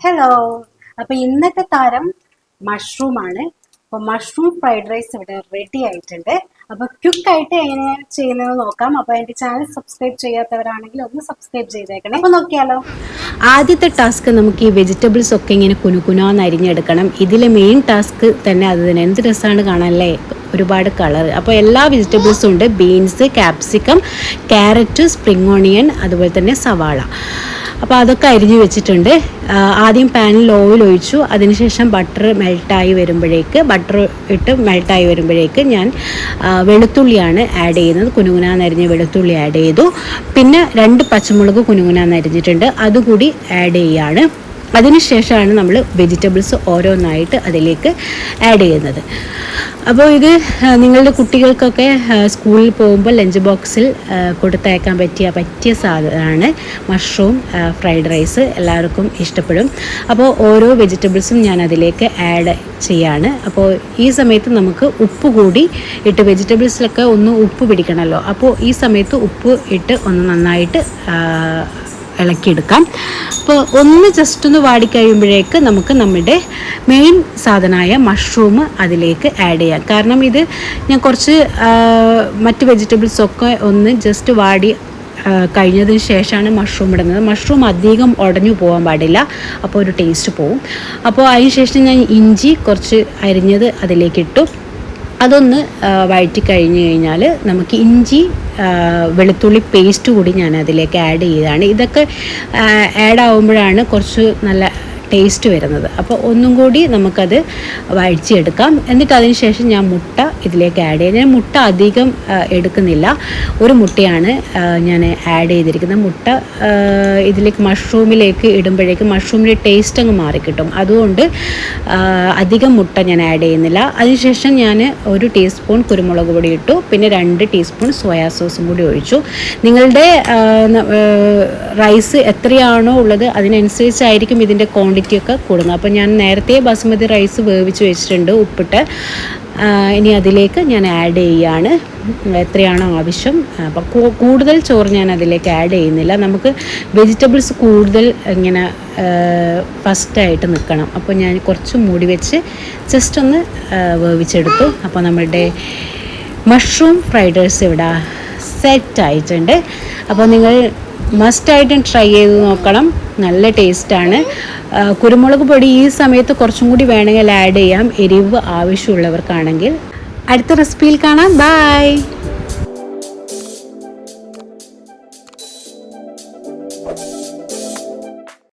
Hello. അപ്പൊ ഇന്നത്തെ താരം മഷ്റൂം ആണ്. അപ്പൊ മഷ്റൂം ഫ്രൈഡ് റൈസ് ഇവിടെ റെഡി ആയിട്ടുണ്ട്. അപ്പൊ ക്വിക്കായിട്ട് എങ്ങനെയാണ് ചെയ്യുന്നത് നോക്കാം. അപ്പൊ എന്റെ ചാനൽ സബ്സ്ക്രൈബ് ചെയ്യാത്തവരാണെങ്കിൽ ഒന്ന് സബ്സ്ക്രൈബ് ചെയ്തേക്കണേ. അപ്പൊ നോക്കിയാലോ. ആദ്യത്തെ ടാസ്ക് നമുക്ക് ഈ വെജിറ്റബിൾസ് ഒക്കെ ഇങ്ങനെ കുനുകുനാന്ന് അരിഞ്ഞെടുക്കണം. ഇതിലെ മെയിൻ ടാസ്ക് തന്നെ അത് തന്നെ. എന്ത് രസമാണ് കാണാനല്ലേ, ഒരുപാട് കളർ. അപ്പോൾ എല്ലാ വെജിറ്റബിൾസും ഉണ്ട്. Beans, capsicum, carrot, spring onion, അതുപോലെ തന്നെ സവാള. അപ്പോൾ അതൊക്കെ അരിഞ്ഞു വെച്ചിട്ടുണ്ട്. ആദ്യം പാനിൽ ഓയിൽ ഒഴിച്ചു. അതിനുശേഷം ബട്ടർ ഇട്ട് മെൽട്ടായി വരുമ്പോഴേക്ക് ഞാൻ വെളുത്തുള്ളിയാണ് ആഡ് ചെയ്യുന്നത്. കുനുകുനാന്ന് അരിഞ്ഞ വെളുത്തുള്ളി ആഡ് ചെയ്തു. പിന്നെ 2 പച്ചമുളക് കുനുകുനാന്ന് അരിഞ്ഞിട്ടുണ്ട്, അതുകൂടി ആഡ് ചെയ്യുകയാണ്. അതിനുശേഷമാണ് നമ്മൾ വെജിറ്റബിൾസ് ഓരോന്നായിട്ട് അതിലേക്ക് ആഡ് ചെയ്യുന്നത്. അപ്പോൾ ഇത് നിങ്ങളുടെ കുട്ടികൾക്കൊക്കെ സ്കൂളിൽ പോകുമ്പോൾ ലഞ്ച് ബോക്സിൽ കൊടുത്തയക്കാൻ പറ്റിയ സാധനമാണ് മഷ്റൂം ഫ്രൈഡ് റൈസ്. എല്ലാവർക്കും ഇഷ്ടപ്പെടും. അപ്പോൾ ഓരോ വെജിറ്റബിൾസും ഞാൻ അതിലേക്ക് ആഡ് ചെയ്യാണ്. അപ്പോൾ ഈ സമയത്ത് നമുക്ക് ഉപ്പ് കൂടി ഇട്ട്, വെജിറ്റബിൾസിലൊക്കെ ഒന്ന് ഉപ്പ് പിടിക്കണമല്ലോ, അപ്പോൾ ഈ സമയത്ത് ഉപ്പ് ഇട്ട് ഒന്ന് നന്നായിട്ട് ഇളക്കിയെടുക്കാം. അപ്പോൾ ഒന്ന് ജസ്റ്റ് ഒന്ന് വാടിക്കഴിയുമ്പോഴേക്ക് നമുക്ക് നമ്മുടെ മെയിൻ സാധനമായ മഷ്റൂം അതിലേക്ക് ആഡ് ചെയ്യാം. കാരണം ഇത് ഞാൻ കുറച്ച് മറ്റ് വെജിറ്റബിൾസൊക്കെ ഒന്ന് ജസ്റ്റ് വാടി കഴിഞ്ഞതിന് ശേഷമാണ് മഷ്റൂം ഇടുന്നത്. മഷ്റൂം അധികം ഉടഞ്ഞു പോകാൻ പാടില്ല, അപ്പോൾ ഒരു ടേസ്റ്റ് പോവും. അപ്പോൾ അതിന് ശേഷം ഞാൻ ഇഞ്ചി കുറച്ച് അരിഞ്ഞത് അതിലേക്ക് ഇട്ടു. അതൊന്ന് വഴറ്റി കഴിഞ്ഞ് കഴിഞ്ഞാൽ നമുക്ക് ഇഞ്ചി വെളുത്തുള്ളി പേസ്റ്റ് കൂടി ഞാൻ അതിലേക്ക് ആഡ് ചെയ്തതാണ്. ഇതൊക്കെ ആഡ് ആവുമ്പോഴാണ് കുറച്ച് നല്ല ടേസ്റ്റ് വരുന്നത്. അപ്പോൾ ഒന്നും കൂടി നമുക്കത് വഴിച്ചെടുക്കാം. എന്നിട്ട് അതിന് ശേഷം ഞാൻ മുട്ട ഇതിലേക്ക് ആഡ് ചെയ്ത്, ഞാൻ മുട്ട അധികം എടുക്കുന്നില്ല, ഒരു മുട്ടയാണ് ഞാൻ ആഡ് ചെയ്തിരിക്കുന്നത്. മുട്ട ഇതിലേക്ക് മഷ്റൂമിലേക്ക് ഇടുമ്പോഴേക്കും മഷ്റൂമിൻ്റെ ടേസ്റ്റ് അങ്ങ് മാറിക്കിട്ടും. അതുകൊണ്ട് അധികം മുട്ട ഞാൻ ആഡ് ചെയ്യുന്നില്ല. അതിനുശേഷം ഞാൻ 1 ടീസ്പൂൺ കുരുമുളക് പൊടി ഇട്ടു. പിന്നെ 2 ടീസ്പൂൺ സോയാ സോസും കൂടി ഒഴിച്ചു. നിങ്ങളുടെ റൈസ് എത്രയാണോ ഉള്ളത് അതിനനുസരിച്ചായിരിക്കും ഇതിൻ്റെ ക്വാണ്ടിറ്റിയൊക്കെ കൂടുന്നത്. അപ്പോൾ ഞാൻ നേരത്തെ ബസുമതി റൈസ് വേവിച്ച് വെച്ചിട്ടുണ്ട് ഉപ്പിട്ട്. ഇനി അതിലേക്ക് ഞാൻ ആഡ് ചെയ്യുകയാണ് എത്രയാണോ ആവശ്യം. അപ്പോൾ കൂടുതൽ ചോറ് ഞാൻ അതിലേക്ക് ആഡ് ചെയ്യുന്നില്ല. നമുക്ക് വെജിറ്റബിൾസ് കൂടുതൽ ഇങ്ങനെ ഫസ്റ്റായിട്ട് നിൽക്കണം. അപ്പോൾ ഞാൻ കുറച്ച് മൂടി വെച്ച് ജസ്റ്റ് ഒന്ന് വേവിച്ചെടുത്തു. അപ്പോൾ നമ്മളുടെ മഷ്റൂം ഫ്രൈഡ് റൈസ് ഇവിടെ സെറ്റായിട്ടുണ്ട്. അപ്പോൾ നിങ്ങൾ മസ്റ്റായിട്ടും ട്രൈ ചെയ്ത് നോക്കണം, നല്ല ടേസ്റ്റാണ്. കുരുമുളക് പൊടി ഈ സമയത്ത് കുറച്ചും കൂടി വേണമെങ്കിൽ ആഡ് ചെയ്യാം, എരിവ് ആവശ്യമുള്ളവർക്കാണെങ്കിൽ. അടുത്ത റെസിപ്പിയിൽ കാണാം. ബൈ.